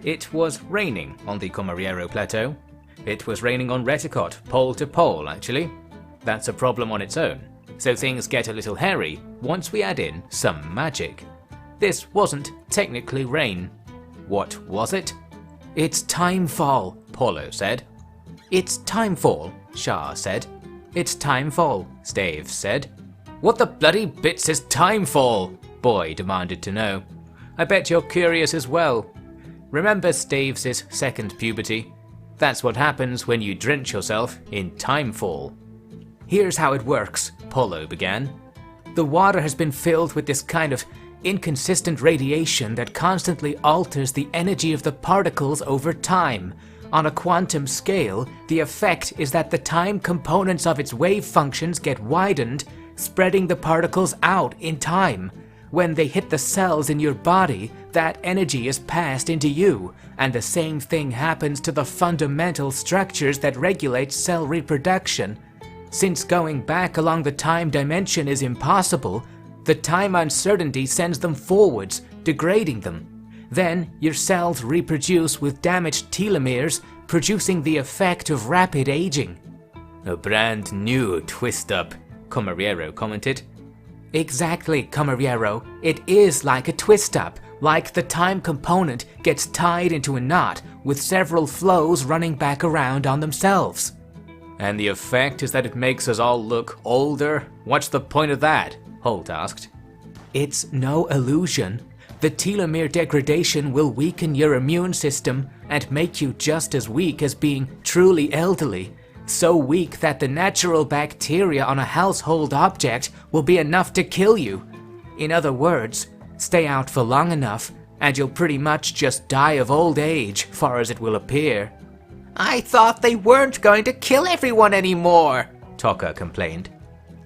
It was raining on the Comariero Plateau. It was raining on Reticot, pole to pole actually. That's a problem on its own, so things get a little hairy once we add in some magic. This wasn't technically rain. What was it? It's timefall, Paulo said. It's timefall, Shah said. It's timefall, Stave said. What the bloody bits is timefall? Boy demanded to know. I bet you're curious as well. Remember Staves' second puberty? That's what happens when you drench yourself in timefall. Here's how it works, Paulo began. The water has been filled with this kind of inconsistent radiation that constantly alters the energy of the particles over time. On a quantum scale, the effect is that the time components of its wave functions get widened, spreading the particles out in time. When they hit the cells in your body, that energy is passed into you, and the same thing happens to the fundamental structures that regulate cell reproduction. Since going back along the time dimension is impossible, the time uncertainty sends them forwards, degrading them. Then, your cells reproduce with damaged telomeres, producing the effect of rapid aging. A brand new twist-up, Comariero commented. Exactly, Comariero. It is like a twist-up, like the time component gets tied into a knot, with several flows running back around on themselves. And the effect is that it makes us all look older? What's the point of that? Holt asked. It's no illusion. The telomere degradation will weaken your immune system and make you just as weak as being truly elderly. So weak that the natural bacteria on a household object will be enough to kill you. In other words, stay out for long enough and you'll pretty much just die of old age, far as it will appear. I thought they weren't going to kill everyone anymore, Tokka complained.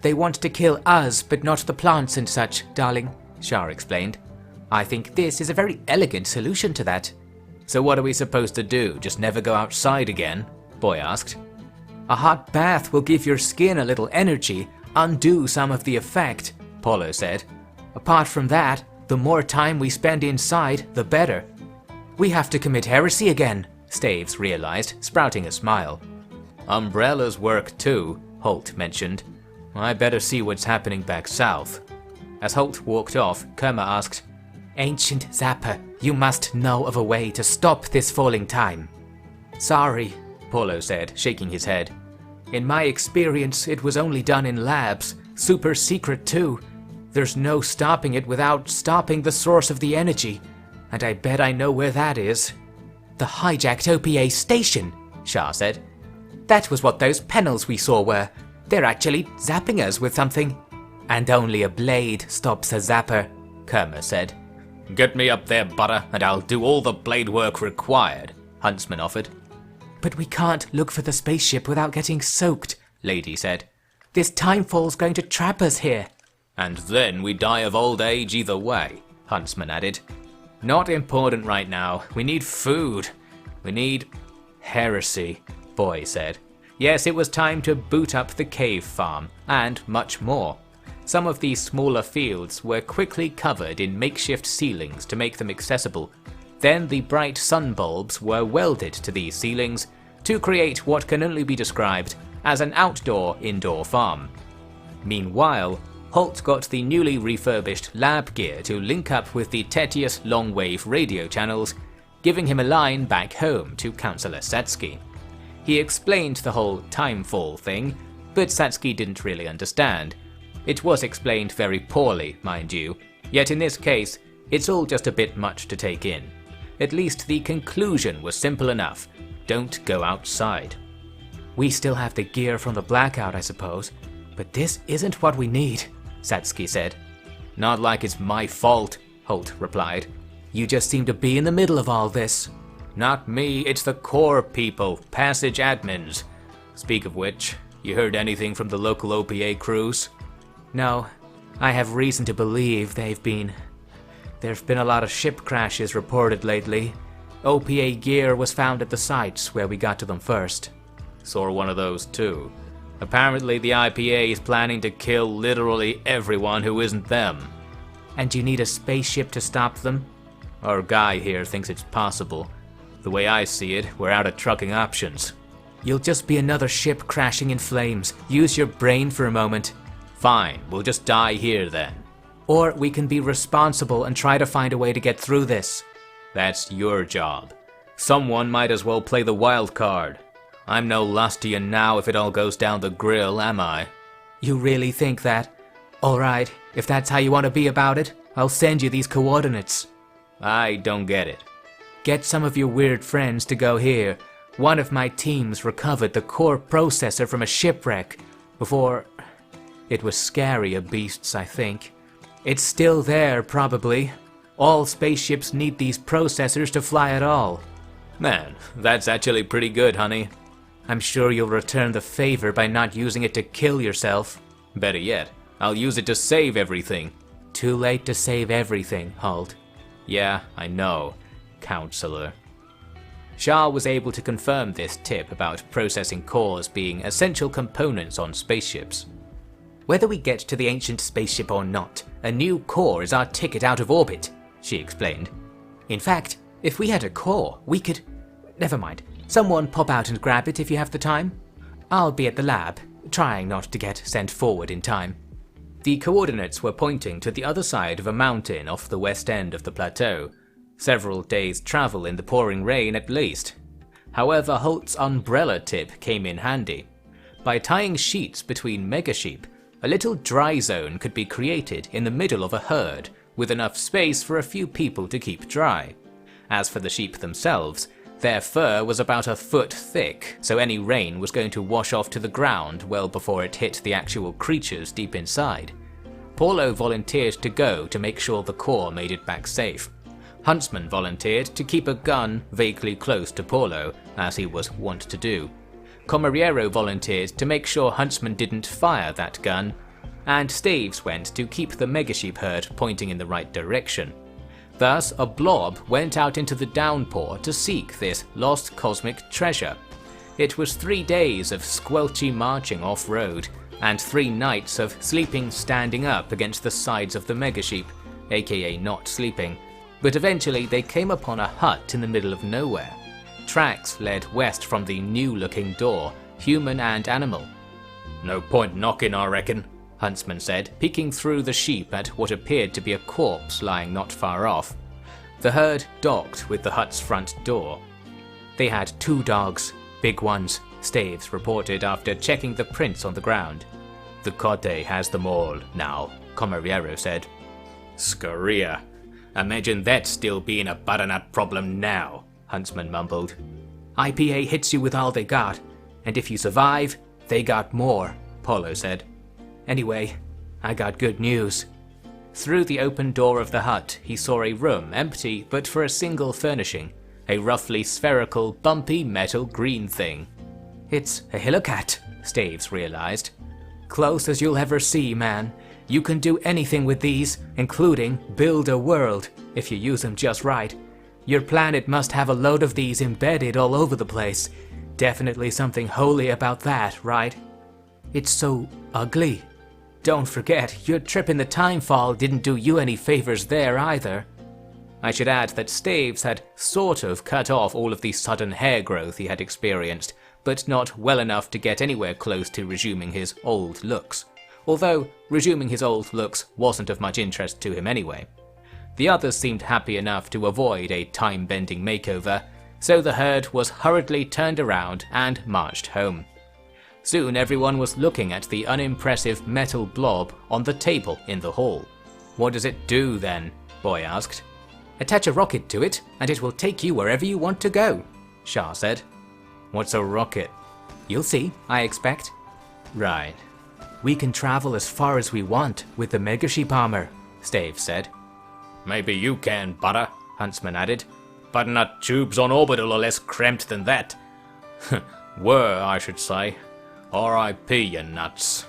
They want to kill us, but not the plants and such, darling, Shah explained. I think this is a very elegant solution to that. So what are we supposed to do, just never go outside again? Boy asked. A hot bath will give your skin a little energy, undo some of the effect, Paulo said. Apart from that, the more time we spend inside, the better. We have to commit heresy again, Staves realized, sprouting a smile. Umbrellas work too, Holt mentioned. I better see what's happening back south. As Holt walked off, Kerma asked, Ancient Zapper, you must know of a way to stop this falling time. Sorry, Paulo said, shaking his head. In my experience, it was only done in labs, super secret too. There's no stopping it without stopping the source of the energy, and I bet I know where that is. The hijacked OPA station, Shah said. That was what those panels we saw were. They're actually zapping us with something. And only a blade stops a zapper, Kerma said. Get me up there, butter, and I'll do all the blade work required, Huntsman offered. But we can't look for the spaceship without getting soaked, Lady said. This timefall's going to trap us here. And then we die of old age either way, Huntsman added. Not important right now. We need food. We need heresy, Boy said. Yes, it was time to boot up the cave farm, and much more. Some of these smaller fields were quickly covered in makeshift ceilings to make them accessible. Then the bright sun bulbs were welded to these ceilings to create what can only be described as an outdoor-indoor farm. Meanwhile, Holt got the newly refurbished lab gear to link up with the Tetius long-wave radio channels, giving him a line back home to Councillor Satsuki. He explained the whole timefall thing, but Satsuki didn't really understand. It was explained very poorly, mind you, yet in this case, it's all just a bit much to take in. At least the conclusion was simple enough. Don't go outside. We still have the gear from the blackout, I suppose, but this isn't what we need, Satsuki said. Not like it's my fault, Holt replied. You just seem to be in the middle of all this. Not me, it's the core people, passage admins. Speak of which, you heard anything from the local OPA crews? No, I have reason to believe there've been a lot of ship crashes reported lately. OPA gear was found at the sites where we got to them first. Saw one of those too. Apparently the IPA is planning to kill literally everyone who isn't them. And you need a spaceship to stop them? Our guy here thinks it's possible, The way I see it, we're out of trucking options. You'll just be another ship crashing in flames. Use your brain for a moment. Fine, we'll just die here then. Or we can be responsible and try to find a way to get through this. That's your job. Someone might as well play the wild card. I'm no loss to you now if it all goes down the grill, am I? You really think that? Alright, if that's how you want to be about it, I'll send you these coordinates. I don't get it. Get some of your weird friends to go here. One of my teams recovered the core processor from a shipwreck before... It was scarier beasts, I think. It's still there, probably. All spaceships need these processors to fly at all. Man, that's actually pretty good, honey. I'm sure you'll return the favor by not using it to kill yourself. Better yet, I'll use it to save everything. Too late to save everything, Halt. Yeah, I know, Counselor. Shah was able to confirm this tip about processing cores being essential components on spaceships. Whether we get to the ancient spaceship or not, a new core is our ticket out of orbit, she explained. In fact, if we had a core, we could... Never mind. Someone pop out and grab it if you have the time. I'll be at the lab, trying not to get sent forward in time. The coordinates were pointing to the other side of a mountain off the west end of the plateau. Several days' travel in the pouring rain at least. However, Holt's umbrella tip came in handy. By tying sheets between megasheep, a little dry zone could be created in the middle of a herd, with enough space for a few people to keep dry. As for the sheep themselves, their fur was about a foot thick, so any rain was going to wash off to the ground well before it hit the actual creatures deep inside. Paulo volunteered to go to make sure the core made it back safe. Huntsman volunteered to keep a gun vaguely close to Paulo, as he was wont to do. Comariero volunteered to make sure Huntsman didn't fire that gun, and Staves went to keep the megasheep herd pointing in the right direction. Thus, a blob went out into the downpour to seek this lost cosmic treasure. It was 3 days of squelchy marching off-road, and 3 nights of sleeping standing up against the sides of the megasheep, aka not sleeping, but eventually they came upon a hut in the middle of nowhere. Tracks led west from the new-looking door, human and animal. No point knocking, I reckon, Huntsman said, peeking through the sheep at what appeared to be a corpse lying not far off. The herd docked with the hut's front door. They had 2 dogs, big ones, Staves reported after checking the prints on the ground. The Cote has them all now, Comariero said. Scaria. Imagine that still being a butternut problem now, Huntsman mumbled. IPA hits you with all they got, and if you survive, they got more, Paulo said. Anyway, I got good news. Through the open door of the hut, he saw a room empty but for a single furnishing, a roughly spherical, bumpy metal green thing. It's a helicat, Staves realized. Close as you'll ever see, man. You can do anything with these, including build a world, if you use them just right. Your planet must have a load of these embedded all over the place. Definitely something holy about that, right? It's so ugly. Don't forget, your trip in the timefall didn't do you any favors there either. I should add that Staves had sort of cut off all of the sudden hair growth he had experienced, but not well enough to get anywhere close to resuming his old looks. Although, resuming his old looks wasn't of much interest to him anyway. The others seemed happy enough to avoid a time-bending makeover, so the herd was hurriedly turned around and marched home. Soon everyone was looking at the unimpressive metal blob on the table in the hall. What does it do then? Boy asked. Attach a rocket to it, and it will take you wherever you want to go, Shah said. What's a rocket? You'll see, I expect. Right. We can travel as far as we want with the megasheep armor, Stave said. Maybe you can, Butter, Huntsman added. Butternut tubes on orbital are less cramped than that. Were, I should say. R.I.P. you nuts.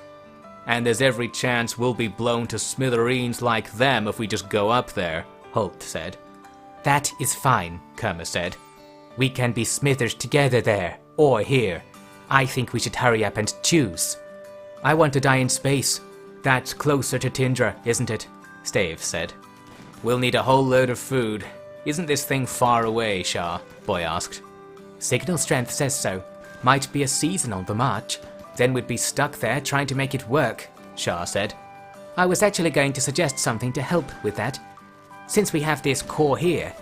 And there's every chance we'll be blown to smithereens like them if we just go up there, Holt said. That is fine, Kerma said. We can be smithers together there, or here. I think we should hurry up and choose. I want to die in space. That's closer to Tindra, isn't it? Stave said. We'll need a whole load of food. Isn't this thing far away, Shah? Boy asked. Signal strength says so. Might be a season on the march. Then we'd be stuck there trying to make it work, Shah said. I was actually going to suggest something to help with that. Since we have this core here,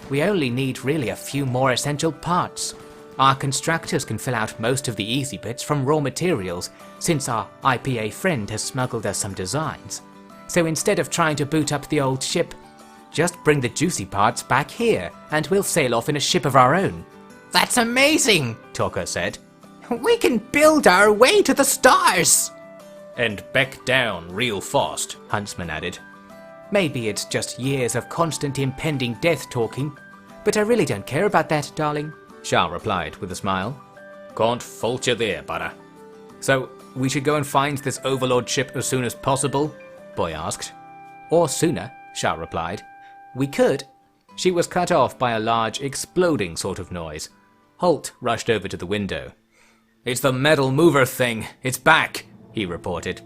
we only need really a few more essential parts. Our constructors can fill out most of the easy bits from raw materials, since our IPA friend has smuggled us some designs. So instead of trying to boot up the old ship, just bring the juicy parts back here, and we'll sail off in a ship of our own. That's amazing, Tucker said. We can build our way to the stars! And back down real fast, Huntsman added. Maybe it's just years of constant impending death talking, but I really don't care about that, darling, Shah replied with a smile. Can't fault you there, butter. So, we should go and find this Overlord ship as soon as possible? Boy asked. Or sooner, Shah replied. We could. She was cut off by a large exploding sort of noise. Holt rushed over to the window. It's the metal mover thing! It's back! He reported.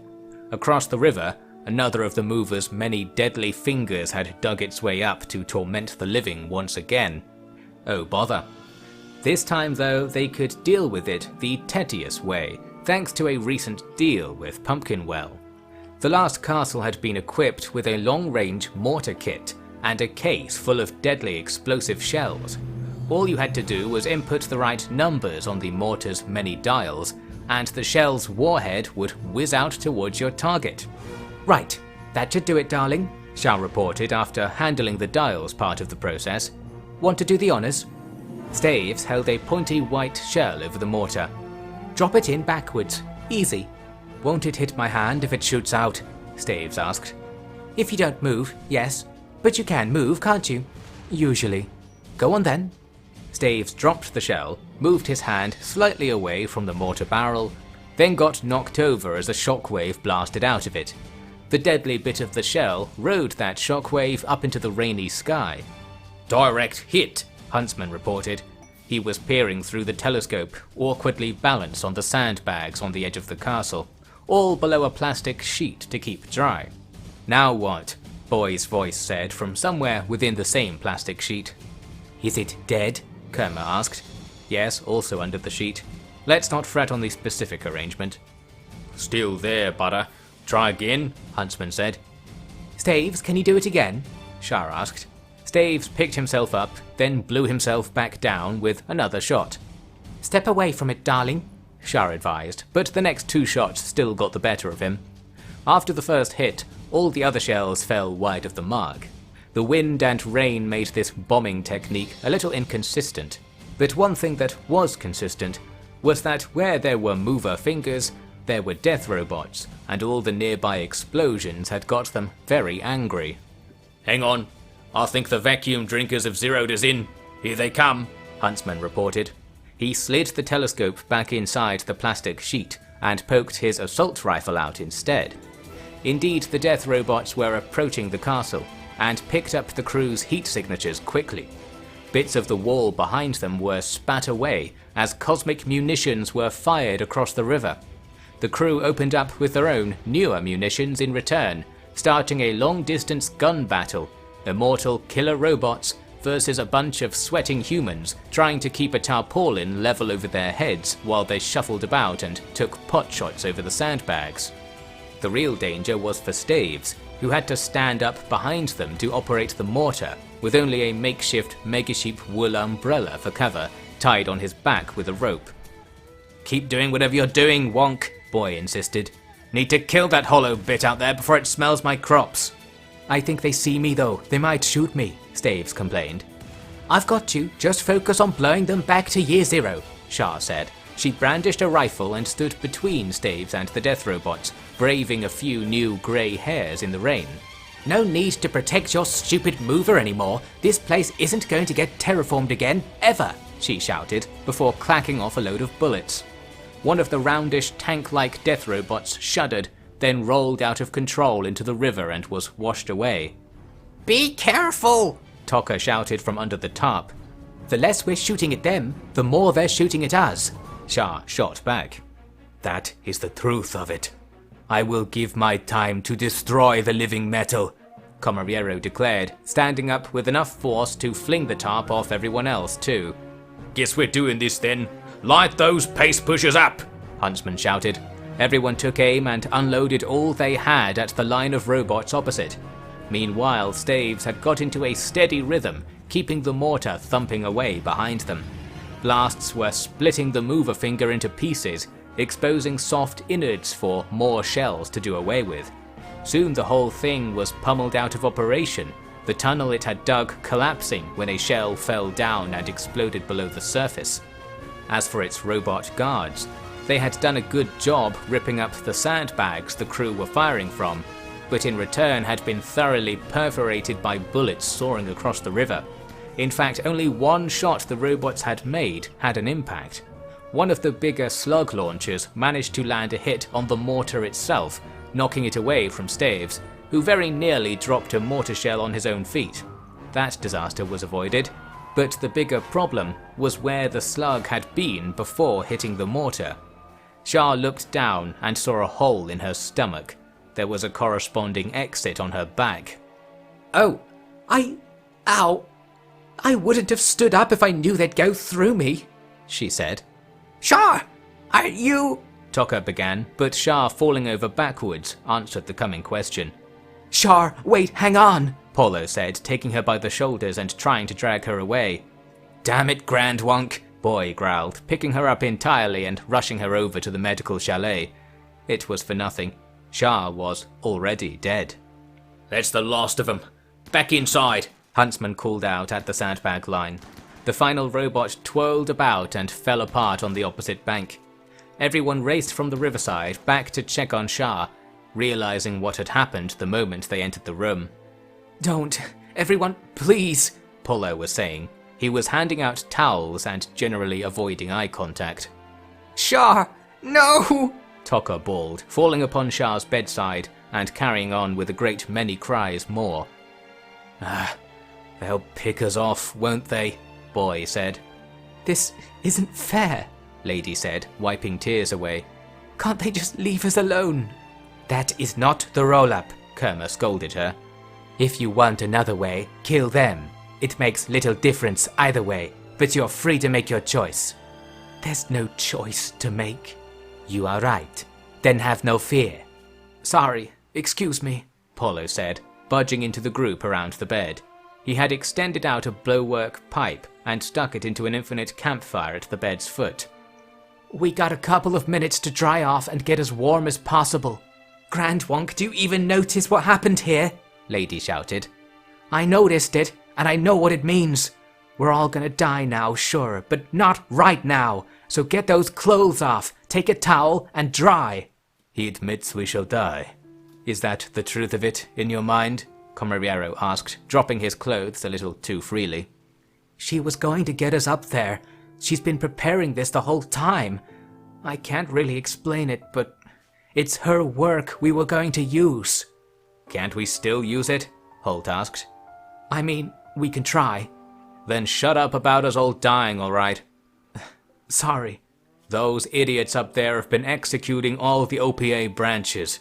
Across the river, another of the mover's many deadly fingers had dug its way up to torment the living once again. Oh bother. This time though, they could deal with it the Tetious way, thanks to a recent deal with Pumpkinwell. The last castle had been equipped with a long-range mortar kit and a case full of deadly explosive shells. All you had to do was input the right numbers on the mortar's many dials, and the shell's warhead would whiz out towards your target. Right, that should do it, darling, Shah reported after handling the dials part of the process. Want to do the honors? Staves held a pointy white shell over the mortar. Drop it in backwards. Easy. Won't it hit my hand if it shoots out? Staves asked. If you don't move, yes. But you can move, can't you? Usually. Go on then. Staves dropped the shell, moved his hand slightly away from the mortar barrel, then got knocked over as a shockwave blasted out of it. The deadly bit of the shell rode that shockwave up into the rainy sky. Direct hit, Huntsman reported. He was peering through the telescope, awkwardly balanced on the sandbags on the edge of the castle, all below a plastic sheet to keep dry. Now what? Boy's voice said from somewhere within the same plastic sheet. Is it dead? Kerma asked. Yes, also under the sheet. Let's not fret on the specific arrangement. Still there, butter. Try again, Huntsman said. Staves, can you do it again? Shah asked. Staves picked himself up, then blew himself back down with another shot. Step away from it, darling, Shah advised, but the next two shots still got the better of him. After the first hit, all the other shells fell wide of the mark. The wind and rain made this bombing technique a little inconsistent, but one thing that was consistent was that where there were mover fingers, there were death robots, and all the nearby explosions had got them very angry. Hang on, I think the vacuum drinkers have zeroed us in. Here they come, Huntsman reported. He slid the telescope back inside the plastic sheet and poked his assault rifle out instead. Indeed, the death robots were approaching the castle, and picked up the crew's heat signatures quickly. Bits of the wall behind them were spat away as cosmic munitions were fired across the river. The crew opened up with their own newer munitions in return, starting a long-distance gun battle, immortal killer robots versus a bunch of sweating humans trying to keep a tarpaulin level over their heads while they shuffled about and took pot shots over the sandbags. The real danger was for Staves, who had to stand up behind them to operate the mortar, with only a makeshift megasheep wool umbrella for cover, tied on his back with a rope. Keep doing whatever you're doing, Wonk, Boy insisted. Need to kill that hollow bit out there before it smells my crops. I think they see me though, they might shoot me, Staves complained. I've got you, just focus on blowing them back to year zero, Shah said. She brandished a rifle and stood between Staves and the death robots, braving a few new grey hairs in the rain. No need to protect your stupid mover anymore. This place isn't going to get terraformed again, ever, she shouted, before clacking off a load of bullets. One of the roundish tank-like death robots shuddered, then rolled out of control into the river and was washed away. Be careful, Tucker shouted from under the tarp. The less we're shooting at them, the more they're shooting at us, Shah shot back. That is the truth of it. I will give my time to destroy the living metal. Comariero declared, standing up with enough force to fling the tarp off everyone else too. Guess we're doing this then. Light those pace pushers up! Huntsman shouted. Everyone took aim and unloaded all they had at the line of robots opposite. Meanwhile, Staves had got into a steady rhythm, keeping the mortar thumping away behind them. Blasts were splitting the mover finger into pieces, exposing soft innards for more shells to do away with. Soon the whole thing was pummeled out of operation, the tunnel it had dug collapsing when a shell fell down and exploded below the surface. As for its robot guards, they had done a good job ripping up the sandbags the crew were firing from, but in return had been thoroughly perforated by bullets soaring across the river. In fact, only one shot the robots had made had an impact. One of the bigger slug launchers managed to land a hit on the mortar itself, knocking it away from Staves, who very nearly dropped a mortar shell on his own feet. That disaster was avoided, but the bigger problem was where the slug had been before hitting the mortar. Shah looked down and saw a hole in her stomach. There was a corresponding exit on her back. Oh, ow. I wouldn't have stood up if I knew they'd go through me, she said. Shah, are you... Tokka began, but Shah, falling over backwards, answered the coming question. Shah, wait, hang on, Paulo said, taking her by the shoulders and trying to drag her away. Damn it, Grand Wunk, Boy growled, picking her up entirely and rushing her over to the medical chalet. It was for nothing. Shah was already dead. That's the last of them. Back inside, Huntsman called out at the sandbag line. The final robot twirled about and fell apart on the opposite bank. Everyone raced from the riverside back to check on Shah, realizing what had happened the moment they entered the room. Don't, everyone, please, Paulo was saying. He was handing out towels and generally avoiding eye contact. Shah, no! Tokka bawled, falling upon Shah's bedside and carrying on with a great many cries more. They'll pick us off, won't they? Boy said. This isn't fair, Lady said, wiping tears away. Can't they just leave us alone? That is not the roll-up, Kerma scolded her. If you want another way, kill them. It makes little difference either way, but you're free to make your choice. There's no choice to make. You are right. Then have no fear. Sorry, excuse me, Paulo said, budging into the group around the bed. He had extended out a blowwork pipe and stuck it into an infinite campfire at the bed's foot. We got a couple of minutes to dry off and get as warm as possible. Grand Wonk, do you even notice what happened here? Lady shouted. I noticed it, and I know what it means. We're all gonna die now, sure, but not right now. So get those clothes off, take a towel, and dry. He admits we shall die. Is that the truth of it, in your mind? Comariero asked, dropping his clothes a little too freely. She was going to get us up there. She's been preparing this the whole time. I can't really explain it, but it's her work we were going to use. Can't we still use it? Holt asked. I mean, we can try. Then shut up about us all dying, all right? Sorry. Those idiots up there have been executing all the OPA branches.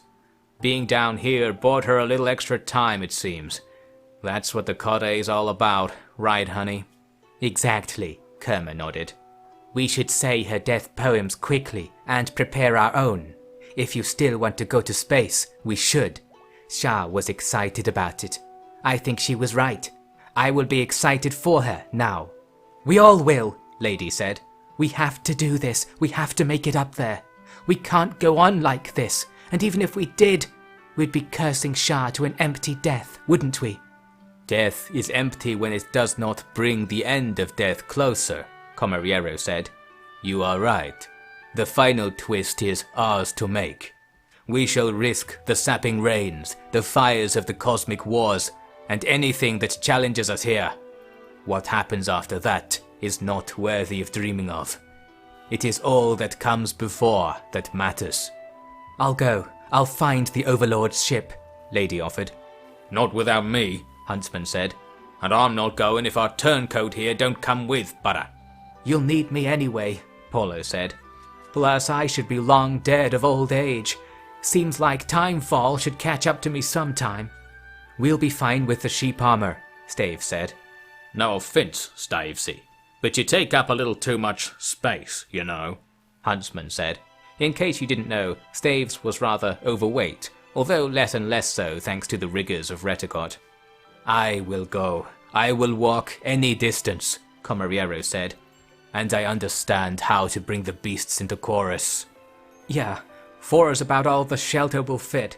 Being down here bought her a little extra time, it seems. That's what the Kodai's all about, right, honey? Exactly, Kerma nodded. We should say her death poems quickly and prepare our own. If you still want to go to space, we should. Shah was excited about it. I think she was right. I will be excited for her now. We all will, Lady said. We have to do this. We have to make it up there. We can't go on like this. And even if we did, we'd be cursing Shah to an empty death, wouldn't we? Death is empty when it does not bring the end of death closer, Comariero said. You are right. The final twist is ours to make. We shall risk the sapping rains, the fires of the cosmic wars, and anything that challenges us here. What happens after that is not worthy of dreaming of. It is all that comes before that matters. I'll go. I'll find the Overlord's ship, Lady offered. Not without me, Huntsman said. And I'm not going if our turncoat here don't come with, butter. You'll need me anyway, Paulo said. Plus, I should be long dead of old age. Seems like Timefall should catch up to me sometime. We'll be fine with the sheep armor, Stave said. No offense, Stavesy, but you take up a little too much space, you know, Huntsman said. In case you didn't know, Staves was rather overweight, although less and less so thanks to the rigors of Reticott. I will go. I will walk any distance, Comariero said. And I understand how to bring the beasts into chorus. Yeah, 4 is about all the shelter will fit.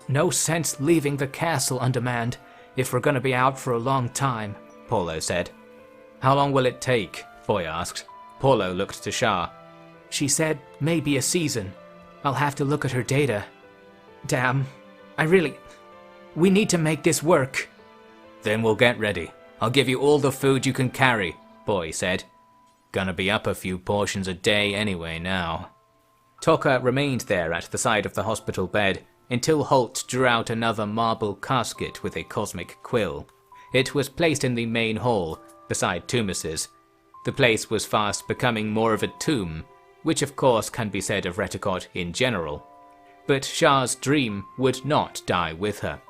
No sense leaving the castle undermanned if we're gonna be out for a long time, Paulo said. How long will it take? Boy asked. Paulo looked to Shah. She said maybe a season. I'll have to look at her data. Damn, we need to make this work. Then we'll get ready. I'll give you all the food you can carry, Boy said. Gonna be up a few portions a day anyway now. Tokka remained there at the side of the hospital bed until Holt drew out another marble casket with a cosmic quill. It was placed in the main hall, beside Tumus's. The place was fast becoming more of a tomb, which of course can be said of Reticott in general. But Shah's dream would not die with her.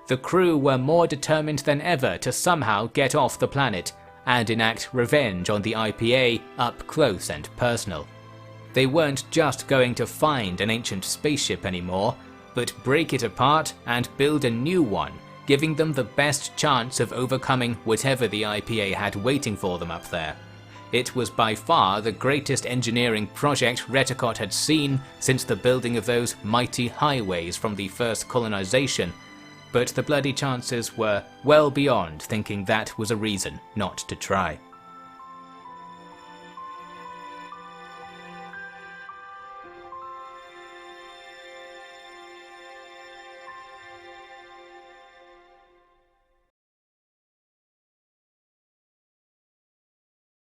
The crew were more determined than ever to somehow get off the planet and enact revenge on the IPA up close and personal. They weren't just going to find an ancient spaceship anymore, but break it apart and build a new one, giving them the best chance of overcoming whatever the IPA had waiting for them up there. It was by far the greatest engineering project Reticott had seen since the building of those mighty highways from the first colonization, but the bloody chances were well beyond thinking that was a reason not to try.